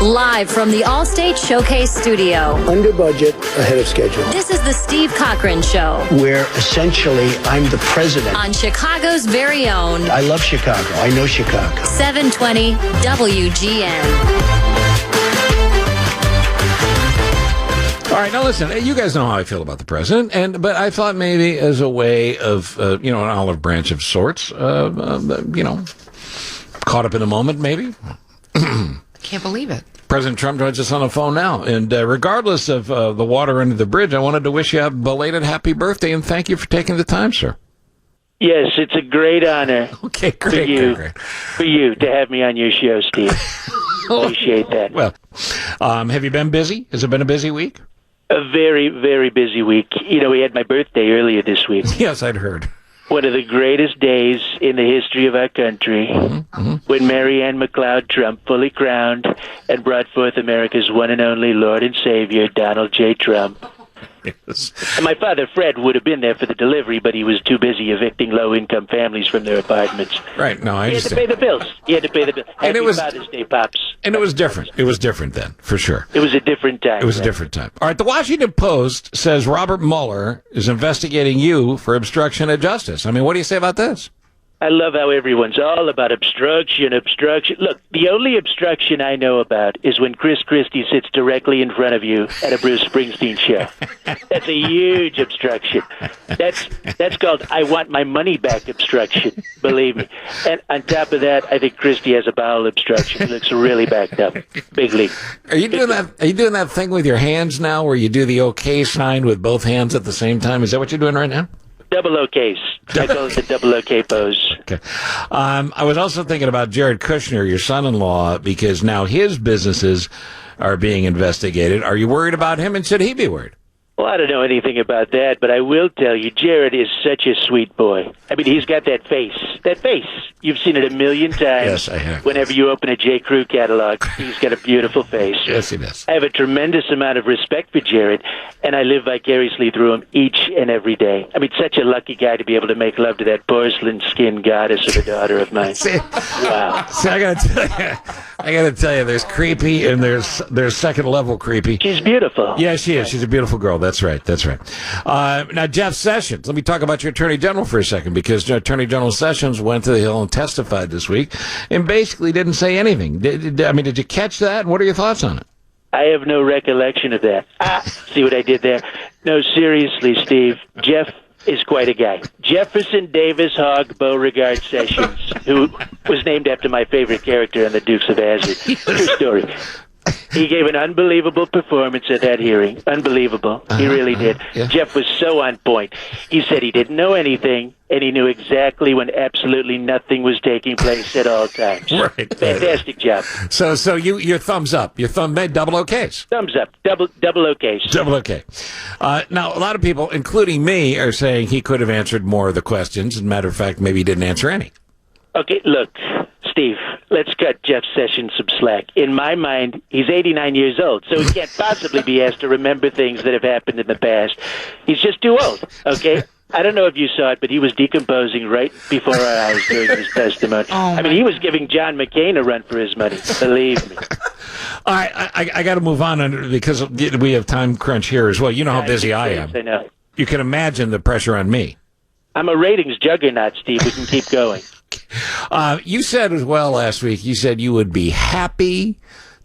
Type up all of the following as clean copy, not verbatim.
Live from the Allstate Showcase Studio. Under budget, ahead of schedule. This is the Steve Cochran Show. Where essentially I'm the president. On Chicago's very own. I love Chicago. I know Chicago. 720 WGN. All right, now listen, you guys know how I feel about the president, but I thought maybe as a way of, an olive branch of sorts, caught up in a moment, maybe. Can't believe it. President Trump joins us on the phone now, and regardless of the water under the bridge, I wanted to wish you a belated happy birthday, and thank you for taking the time, sir. Yes, it's a great honor. Okay, great. For you to have me on your show, Steve. Appreciate that. Well, have you been busy? Has it been a busy week? A very, very busy week. We had my birthday earlier this week. Yes, I'd heard. One of the greatest days in the history of our country, when Mary Ann McLeod Trump fully crowned and brought forth America's one and only Lord and Savior, Donald J. Trump. Yes. And my father, Fred, would have been there for the delivery, but he was too busy evicting low-income families from their apartments. Right, no, I understand. He had to pay the bills. Happy Father's Day, Pops. And it was different. It was different then, for sure. It was a different time. It was a different time. All right, the Washington Post says Robert Mueller is investigating you for obstruction of justice. I mean, what do you say about this? I love how everyone's all about obstruction. Look, the only obstruction I know about is when Chris Christie sits directly in front of you at a Bruce Springsteen show. That's a huge obstruction. That's called I want my money back obstruction, believe me. And on top of that, I think Christie has a bowel obstruction. He looks really backed up. Big league. Are you doing that thing with your hands now where you do the OK sign with both hands at the same time? Is that what you're doing right now? Double OKs. I call it the double OK pose. Okay. I was also thinking about Jared Kushner, your son-in-law, because now his businesses are being investigated. Are you worried about him, and should he be worried? Well, I don't know anything about that, but I will tell you, Jared is such a sweet boy. I mean, he's got that face. That face. You've seen it a million times. Yes, I have. Whenever you open a J. Crew catalog, he's got a beautiful face. Yes, he does. I have a tremendous amount of respect for Jared, and I live vicariously through him each and every day. I mean, such a lucky guy to be able to make love to that porcelain skin goddess of a daughter of mine. Wow. See, I gotta tell you, there's creepy and there's second level creepy. She's beautiful. Yeah, she is. She's a beautiful girl. That's right. Now, Jeff Sessions, let me talk about your Attorney General for a second, because Attorney General Sessions went to the Hill and testified this week and basically didn't say anything. Did you catch that? And what are your thoughts on it? I have no recollection of that. See what I did there? No, seriously, Steve. Jeff is quite a guy. Jefferson Davis Hogg Beauregard Sessions, who was named after my favorite character on the Dukes of Hazzard. True story. He gave an unbelievable performance at that hearing. Unbelievable. He really did. Yeah. Jeff was so on point. He said he didn't know anything, and he knew exactly when absolutely nothing was taking place at all times. Right. Fantastic job. So your thumbs up. Your thumb made double OKs. Thumbs up. Double OKs. Double OK. Now, a lot of people, including me, are saying he could have answered more of the questions. As a matter of fact, maybe he didn't answer any. Okay, look, Steve, let's cut Jeff Sessions some slack. In my mind, he's 89 years old, so he can't possibly be asked to remember things that have happened in the past. He's just too old, okay? I don't know if you saw it, but he was decomposing right before our eyes during his testimony. I mean, he was giving John McCain a run for his money, believe me. All right, I got to move on because we have time crunch here as well. You know how busy I am. I know. You can imagine the pressure on me. I'm a ratings juggernaut, Steve. We can keep going. You said as well last week, you said you would be happy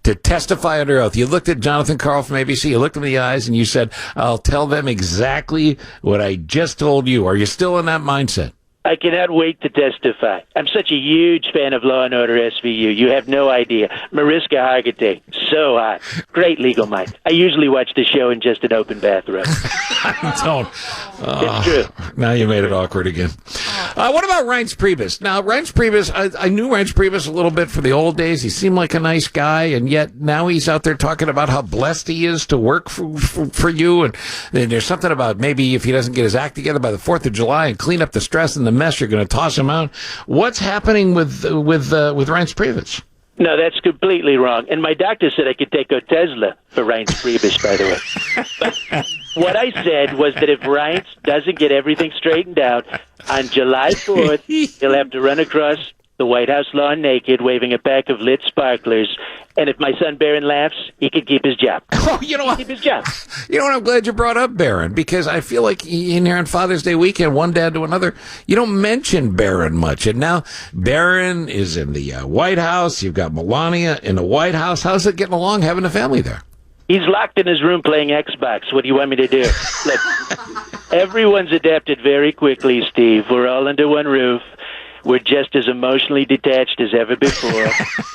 to testify under oath. You looked at Jonathan Karl from ABC, you looked him in the eyes, and you said, I'll tell them exactly what I just told you. Are you still in that mindset? I cannot wait to testify. I'm such a huge fan of Law & Order SVU. You have no idea. Mariska Hargitay, so hot. Great legal mind. I usually watch the show in just an open bathroom. I don't. It's true. Now you made it awkward again. What about Reince Priebus? Now, Reince Priebus, I knew Reince Priebus a little bit for the old days. He seemed like a nice guy, and yet now he's out there talking about how blessed he is to work for you. And there's something about maybe if he doesn't get his act together by the 4th of July and clean up the stress and the mess, you're going to toss him out. What's happening with Reince Priebus? No, that's completely wrong. And my doctor said I could take Otezla for Reince Priebus, by the way. But what I said was that if Reince doesn't get everything straightened out, on July 4th, he'll have to run across the White House lawn naked, waving a pack of lit sparklers. And if my son Barron laughs, he can keep his job. Oh, you know what? Keep his job. You know what? I'm glad you brought up Barron, because I feel like in here on Father's Day weekend, one dad to another, you don't mention Barron much. And now Barron is in the White House. You've got Melania in the White House. How's it getting along having a family there? He's locked in his room playing Xbox. What do you want me to do? Look, everyone's adapted very quickly, Steve. We're all under one roof. We're just as emotionally detached as ever before.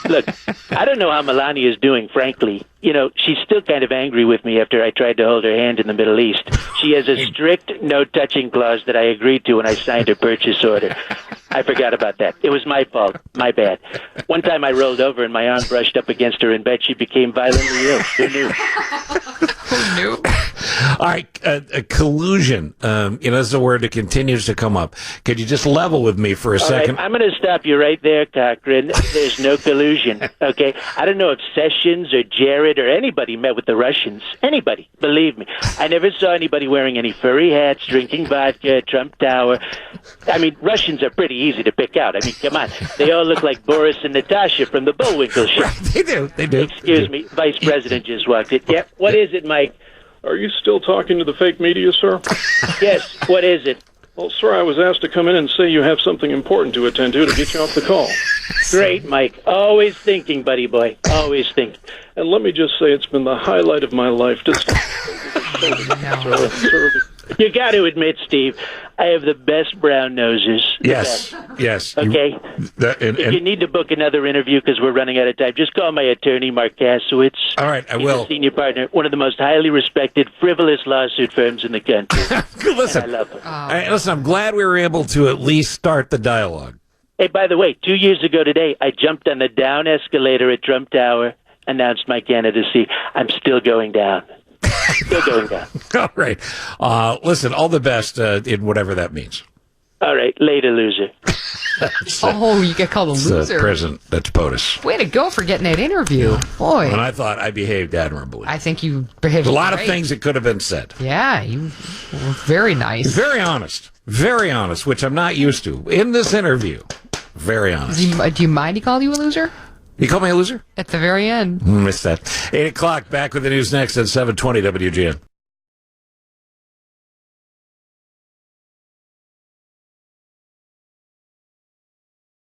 Look, I don't know how Melania is doing, frankly. You know, she's still kind of angry with me after I tried to hold her hand in the Middle East. She has a strict no-touching clause that I agreed to when I signed her purchase order. I forgot about that. It was my fault. My bad. One time I rolled over and my arm brushed up against her in bed. She became violently ill. Who knew? Who knew? All right, collusion. This is a word that continues to come up. Could you just level with me for a second? Right, I'm going to stop you right there, Cochran. There's no collusion, okay? I don't know if Sessions or Jared or anybody met with the Russians. Anybody, believe me. I never saw anybody wearing any furry hats, drinking vodka at Trump Tower. I mean, Russians are pretty easy to pick out. I mean, come on. They all look like Boris and Natasha from the Bullwinkle Show. Right, they do. Excuse me, Vice President just walked in. Yeah, what is it, Mike? Are you still talking to the fake media, sir? Yes, what is it? Well, sir, I was asked to come in and say you have something important to attend to get you off the call. Great, Mike. Always thinking, buddy boy. Always thinking. And let me just say it's been the highlight of my life to sir. You got to admit, Steve, I have the best brown noses. Yes. Okay. If you need to book another interview because we're running out of time, just call my attorney, Mark Kasowitz. All right, I He's will. a senior partner, one of the most highly respected, frivolous lawsuit firms in the country. Listen, And I love him. all right, listen, I'm glad we were able to at least start the dialogue. Hey, by the way, 2 years ago today, I jumped on the down escalator at Trump Tower, announced my candidacy. I'm still going down. Still going down. All right. Listen, all the best in whatever that means. All right, later, loser. Oh, you get called a loser. President, that's POTUS. Way to go for getting that interview. Boy. And I thought I behaved admirably. I think you behaved A lot great. of things that could have been said. Yeah, you were very nice. Very honest, which I'm not used to. In this interview, very honest. Do you mind he called you a loser? You call me a loser? At the very end. Missed that. 8 o'clock, back with the news next at 7:20 WGN.